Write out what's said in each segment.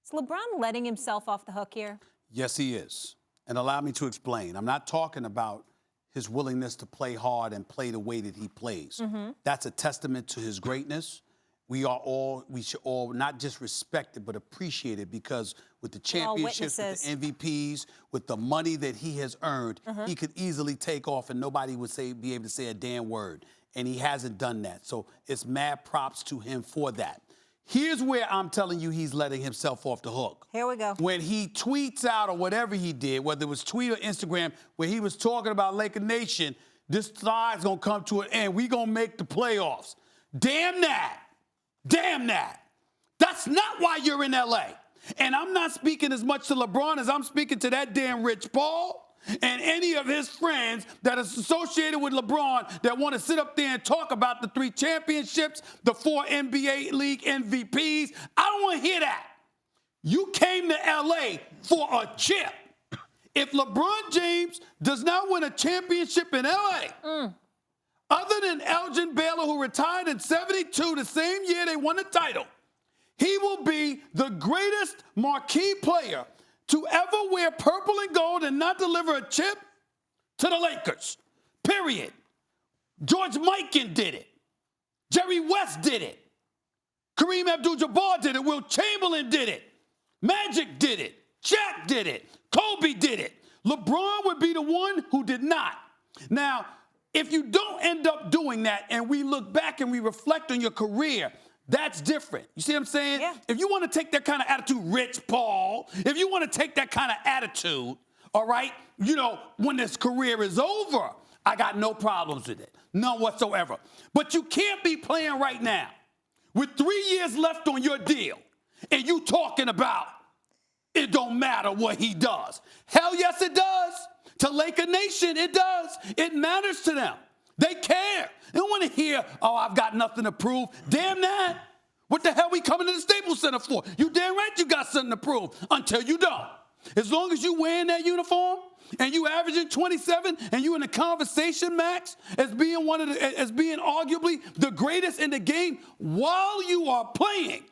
Is LeBron letting himself off the hook here? Yes, he is. And allow me to explain. I'm not talking about his willingness to play hard and play the way that he plays. That's a testament to his greatness. We should all not just respect it, but appreciate it, because with the championships, with the MVPs, with the money that he has earned, he could easily take off and nobody would be able to say a damn word. And he hasn't done that. So it's mad props to him for that. Here's where I'm telling you he's letting himself off the hook. Here we go. When he tweets out, or whatever he did, whether it was tweet or Instagram, where he was talking about Laker Nation, this side's going to come to an end. We going to make the playoffs. Damn that. Damn that. That's not why you're in L.A. And I'm not speaking as much to LeBron as I'm speaking to that damn Rich Paul and any of his friends that is associated with LeBron that want to sit up there and talk about the 3 championships, the 4 NBA League MVPs. I don't want to hear that. You came to L.A. for a chip. If LeBron James does not win a championship in L.A., other than Elgin Baylor, who retired in '72, the same year they won the title, he will be the greatest marquee player to ever wear purple and gold and not deliver a chip to the Lakers, period. George Mikan did it. Jerry West did it. Kareem Abdul-Jabbar did it. Wilt Chamberlain did it. Magic did it. Shaq did it. Kobe did it. LeBron would be the one who did not. Now, if you don't end up doing that and we look back and we reflect on your career, that's different. You see what I'm saying? Yeah. If you want to take that kind of attitude, Rich Paul, if you want to take that kind of attitude, all right, when this career is over, I got no problems with it. None whatsoever. But you can't be playing right now with 3 years left on your deal and you talking about it don't matter what he does. Hell yes, it does. To Laker Nation, it does. It matters to them. They care. They don't want to hear, oh, I've got nothing to prove. Damn that. What the hell we coming to the Staples Center for? You damn right you got something to prove until you don't. As long as you wearing that uniform and you averaging 27 and you in the conversation, Max, as being arguably the greatest in the game while you are playing,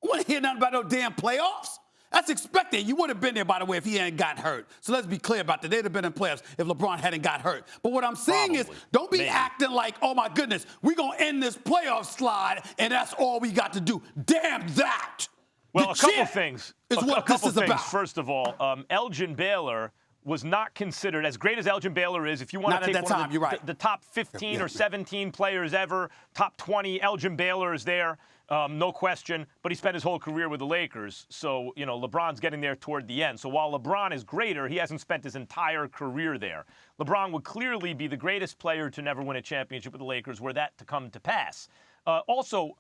I want to hear nothing about no damn playoffs. That's expected. You would have been there, by the way, if he hadn't got hurt. So let's be clear about that. They'd have been in playoffs if LeBron hadn't got hurt. But what I'm saying is, don't be acting like, oh, my goodness, we're going to end this playoff slide, and that's all we got to do. Damn that. Well, a couple things. Is what this is about. First of all, Elgin Baylor was not considered, as great as Elgin Baylor is, if you want to take one of the top 15 or 17 players ever, top 20, Elgin Baylor is there. No question, but he spent his whole career with the Lakers. So, LeBron's getting there toward the end. So while LeBron is greater, he hasn't spent his entire career there. LeBron would clearly be the greatest player to never win a championship with the Lakers were that to come to pass. Also,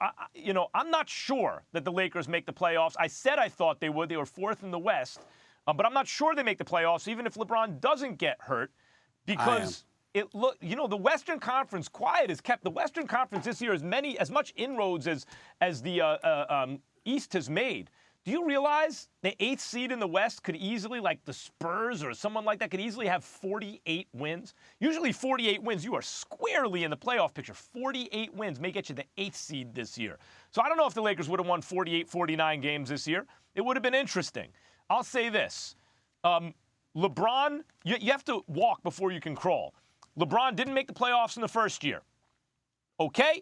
I'm not sure that the Lakers make the playoffs. I said I thought they would. They were 4th in the West. But I'm not sure they make the playoffs, even if LeBron doesn't get hurt, because the Western Conference quiet has kept the Western Conference this year as much inroads as the East has made. Do you realize the 8th seed in the West could easily, like the Spurs or someone like that, could easily have 48 wins? Usually 48 wins, you are squarely in the playoff picture. 48 wins may get you the 8th seed this year. So I don't know if the Lakers would have won 48, 49 games this year. It would have been interesting. I'll say this. LeBron, you have to walk before you can crawl. LeBron didn't make the playoffs in the first year. Okay?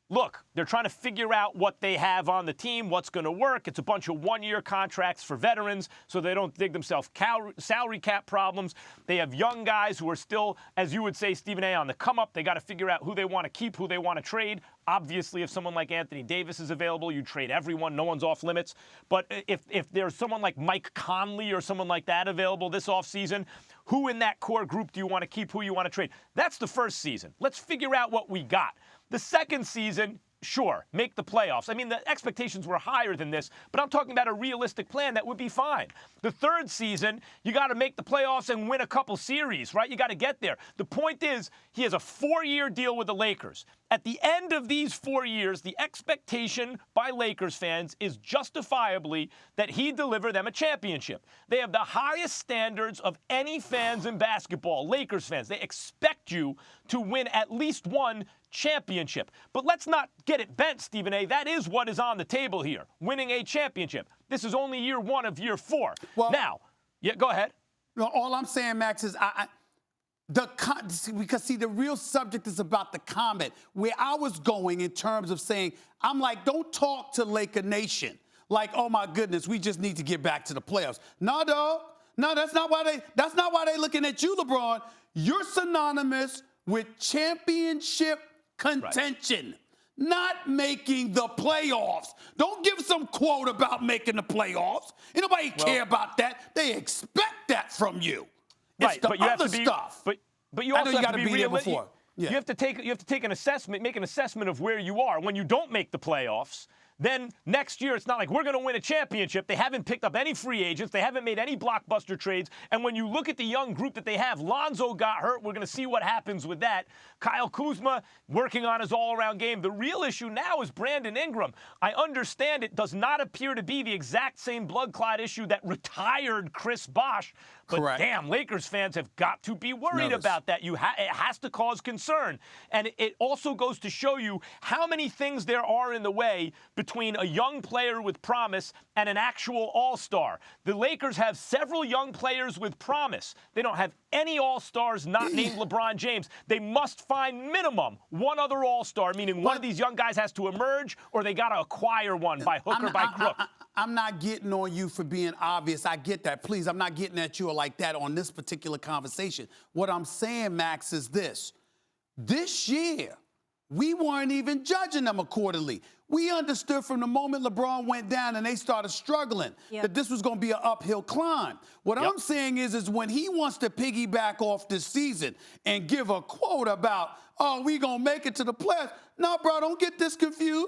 Look, they're trying to figure out what they have on the team, what's going to work. It's a bunch of one-year contracts for veterans so they don't dig themselves salary cap problems. They have young guys who are still, as you would say, Stephen A., on the come-up. They got to figure out who they want to keep, who they want to trade. Obviously, if someone like Anthony Davis is available, you trade everyone. No one's off limits. But if there's someone like Mike Conley or someone like that available this offseason, who in that core group do you want to keep, who you want to trade? That's the first season. Let's figure out what we got. The second season, sure, make the playoffs. I mean, the expectations were higher than this, but I'm talking about a realistic plan that would be fine. The third season, you got to make the playoffs and win a couple series, right? You got to get there. The point is, he has a 4-year deal with the Lakers. At the end of these 4 years, the expectation by Lakers fans is justifiably that he deliver them a championship. They have the highest standards of any fans in basketball, Lakers fans. They expect you to win at least one championship. But let's not get it bent, Stephen A. That is what is on the table here, winning a championship. This is only year 1 of year 4. Well, now, yeah, go ahead. No, all I'm saying, Max, is because the real subject is about the comment. Where I was going in terms of saying, I'm like, don't talk to Laker Nation like, oh my goodness, we just need to get back to the playoffs. No, dog. No, that's not why they looking at you, LeBron. You're synonymous with championship contention, not making the playoffs. Don't give some quote about making the playoffs. Ain't nobody care about that. They expect that from you. It's the other stuff. But you also got to be there before. You have to take an assessment, make an assessment of where you are when you don't make the playoffs. Then next year, it's not like we're going to win a championship. They haven't picked up any free agents. They haven't made any blockbuster trades. And when you look at the young group that they have, Lonzo got hurt. We're going to see what happens with that. Kyle Kuzma working on his all-around game. The real issue now is Brandon Ingram. I understand it does not appear to be the exact same blood clot issue that retired Chris Bosh. But damn, Lakers fans have got to be worried about that. It has to cause concern. And it also goes to show you how many things there are in the way between a young player with promise and an actual all-star. The Lakers have several young players with promise. They don't have any all-stars not named LeBron James. They must find minimum one other all-star, meaning one of these young guys has to emerge or they got to acquire one by hook or by crook. I'm not getting on you for being obvious. I get that. Please, I'm not getting at you like that on this particular conversation. What I'm saying, Max, is this. This year, we weren't even judging them accordingly. We understood from the moment LeBron went down and they started struggling that this was going to be an uphill climb. What I'm saying is when he wants to piggyback off this season and give a quote about, oh, we going to make it to the playoffs. No, bro, don't get this confused.